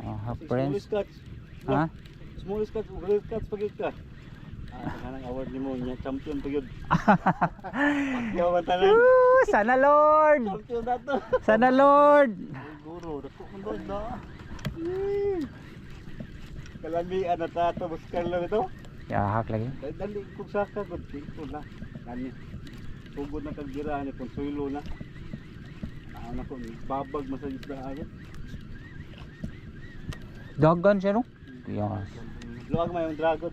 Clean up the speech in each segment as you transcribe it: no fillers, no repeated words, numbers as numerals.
Half Small Prince. scotch. Ha? Small scotch, great scotch pagit ka. Kanang award nimo nya champion pagid. Pakyaw man tanan. Sana Lord. Champion dato. Sana Lord. Guro, dako man daw na. Kalami ana ta to buskal lang ito. Yahak lagi. Dali kung saka gud dito na. Kani. Tugod na kag dira ni Consuelo na. Ana ko babag man sa isda agad. Dagan siya no? Yes. Luwag may yung dragon.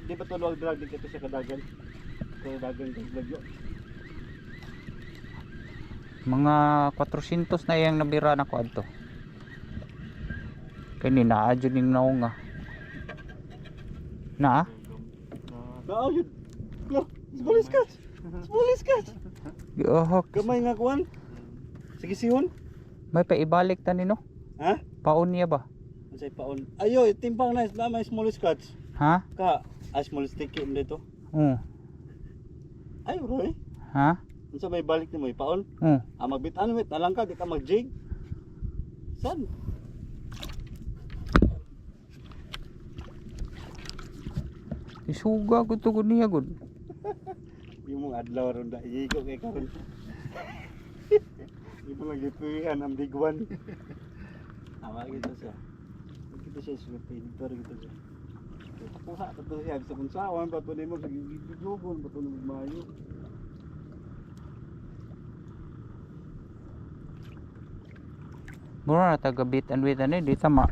Di ba ito luwag dragon dito siya kadagan? Ito dagan kag bagyo. Mga 400 na yang nabira na ko adto. Kani naa jud ning naunga. Na? Naaw yun. Lo, small scotch. Small scotch. Gihok. Gamay nga kuwan. Sige sihon. May paibalik ta nino. Ha? Paon niya ba? Unsay paon? Ayo, timbang na may small scotch. Ha? Ka, small sticky mo dito. Ay, Roy. Ha? Unsa may balik ni mo paon? Magbitan mit na lang ka, di ka mag-jig. San? Isuga ko to niya gud. Yung mga adlaw ron da igo kay karon. Ibo lang gipuyan ang big one. Awa gito siya. Gito siya sulti dito gito siya. Kuha ta to siya sa kunsawan pa to nimo sa gidugon pa to nimo mayo. Mura na taga bit and wit ani di tama.